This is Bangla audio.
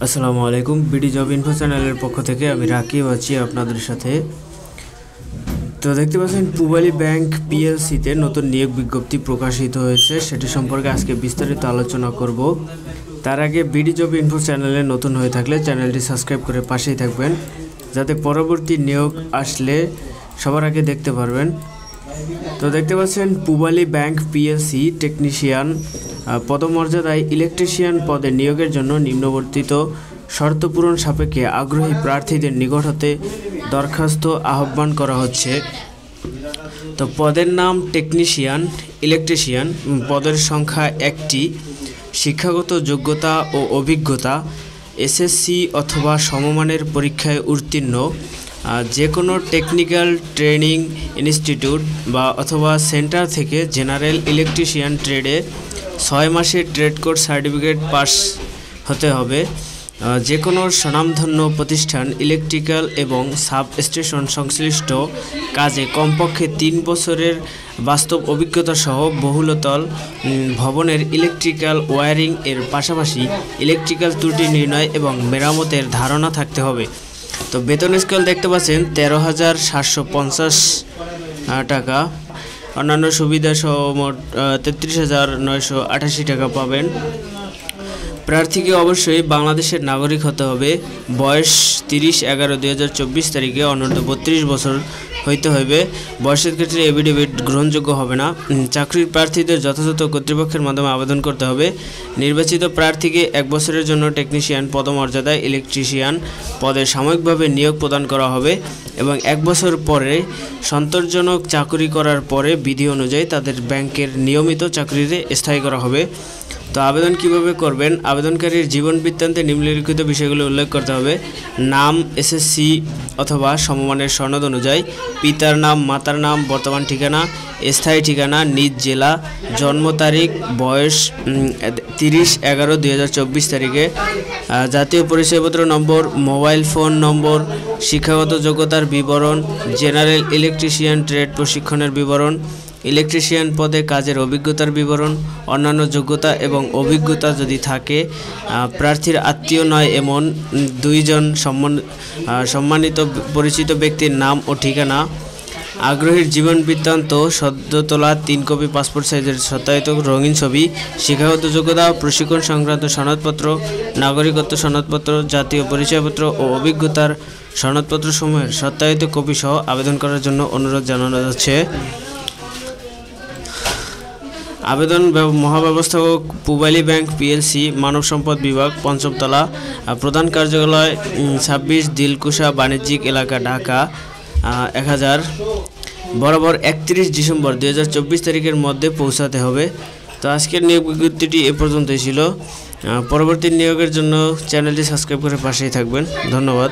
আসসালামু আলাইকুম। বিডি জব ইনফো চ্যানেলের পক্ষ থেকে আমি রাকিব আছি আপনাদের সাথে। তো দেখতে পাচ্ছেন পূবালী ব্যাংক পিএলসিতে নতুন নিয়োগ বিজ্ঞপ্তি প্রকাশিত হয়েছে, সেটি সম্পর্কে আজকে বিস্তারিত আলোচনা করব। তার আগে বিডি জব ইনফো চ্যানেলে নতুন হয়ে থাকলে চ্যানেলটি সাবস্ক্রাইব করে পাশেই থাকবেন, যাতে পরবর্তী নিয়োগ আসলে সবার আগে দেখতে পারবেন। তো দেখতে পাচ্ছেন পূবালী ব্যাংক পিএলসি টেকনিশিয়ান পদমর্যাদায় ইলেকট্রিশিয়ান পদে নিয়োগের জন্য নিম্নবর্তিত শর্ত পূরণ সাপেক্ষে আগ্রহী প্রার্থীদের নিকট হতে দরখাস্ত আহ্বান করা হচ্ছে। তো পদের নাম টেকনিশিয়ান ইলেকট্রিশিয়ান, পদের সংখ্যা 1টি, শিক্ষাগত যোগ্যতা ও অভিজ্ঞতা এসএসসি অথবা সমমানের পরীক্ষায় উত্তীর্ণ, যে কোনো টেকনিক্যাল ট্রেনিং ইনস্টিটিউট বা অথবা সেন্টার থেকে জেনারেল ইলেকট্রিশিয়ান ট্রেডে 6 মাসের ট্রেড কোর্স সার্টিফিকেট পাস হতে হবে। যে কোনো স্বনামধন্য প্রতিষ্ঠান ইলেকট্রিক্যাল এবং সাব স্টেশন সংশ্লিষ্ট কাজে কমপক্ষে 3 বছরের বাস্তব অভিজ্ঞতা সহ বহুতল ভবনের ইলেকট্রিক্যাল ওয়্যারিং এর পাশাপাশি ইলেকট্রিক্যাল ত্রুটি নির্ণয় এবং মেরামতের ধারণা থাকতে হবে। তো বেতন স্কেল দেখতে পাচ্ছেন 13,750 টাকা, অন্যান্য সুবিধা সহ মোট 33,988 টাকা পাবেন। প্রার্থীকে অবশ্যই বাংলাদেশের নাগরিক হতে হবে। বয়স 30/11/2024 তারিখে অনূর্ধ্ব 32 বছর হইতে হবে। বয়সের ক্ষেত্রে এফিডেভিট গ্রহণযোগ্য হবে না। চাকরির প্রার্থীদের যথাযথ কর্তৃপক্ষের মাধ্যমে আবেদন করতে হবে। নির্বাচিত প্রার্থীকে 1 বছরের জন্য টেকনিশিয়ান পদমর্যাদায় ইলেকট্রিশিয়ান পদে সাময়িকভাবে নিয়োগ প্রদান করা হবে এবং 1 বছর পরে সন্তোষজনক চাকরি করার পরে বিধি অনুযায়ী তাদের ব্যাংকের নিয়মিত চাকরিতে স্থায়ী করা হবে। তো আবেদন কিভাবে করবেন? আবেদনকারীর জীবন বৃত্তান্তে নিম্নলিখিত বিষয়গুলো উল্লেখ করতে হবে। নাম এসএসসি অথবা সমমানের সনদ অনুযায়ী, পিতার নাম, মাতার নাম, বর্তমান ঠিকানা, স্থায়ী ঠিকানা, নিজ জেলা, জন্ম তারিখ, বয়স 30/11/2024 তারিখে, জাতীয় পরিচয়পত্র নম্বর, মোবাইল ফোন নম্বর, শিক্ষাগত যোগ্যতার বিবরণ, জেনারেল ইলেকট্রিশিয়ান ট্রেড প্রশিক্ষণের বিবরণ, ইলেকট্রিশিয়ান পদে কাজের অভিজ্ঞতার বিবরণ, অন্যান্য যোগ্যতা এবং অভিজ্ঞতা যদি থাকে, প্রার্থীর আত্মীয় নয় এমন 2 জন সম্মানিত পরিচিত ব্যক্তির নাম ও ঠিকানা, আগ্রহীর জীবন বৃত্তান্ত, সদ্য তোলা 3 কপি পাসপোর্ট সাইজের সত্যায়িত রঙিন ছবি, শিক্ষাগত যোগ্যতা, প্রশিক্ষণ সংক্রান্ত সনদপত্র, নাগরিকত্ব সনদপত্র, জাতীয় পরিচয়পত্র ও অভিজ্ঞতার সনদপত্রসমূহের সত্যায়িত কপি সহ আবেদন করার জন্য অনুরোধ জানানো যাচ্ছে। আবেদন মহাব্যবস্থাপক পূবালী ব্যাংক পিএলসি, মানব সম্পদ বিভাগ, 5ম তলা, প্রধান কার্যালয় 26 দিলকুশা বাণিজ্যিক এলাকা, ঢাকা 1000, বরাবর 31 ডিসেম্বর 2024 তারিখের মধ্যে পৌঁছাতে হবে। তো আজকের নিয়োগ বিজ্ঞপ্তিটি এ পর্যন্তই ছিল। পরবর্তী নিয়োগের জন্য চ্যানেলটি সাবস্ক্রাইব করে পাশেই থাকবেন। ধন্যবাদ।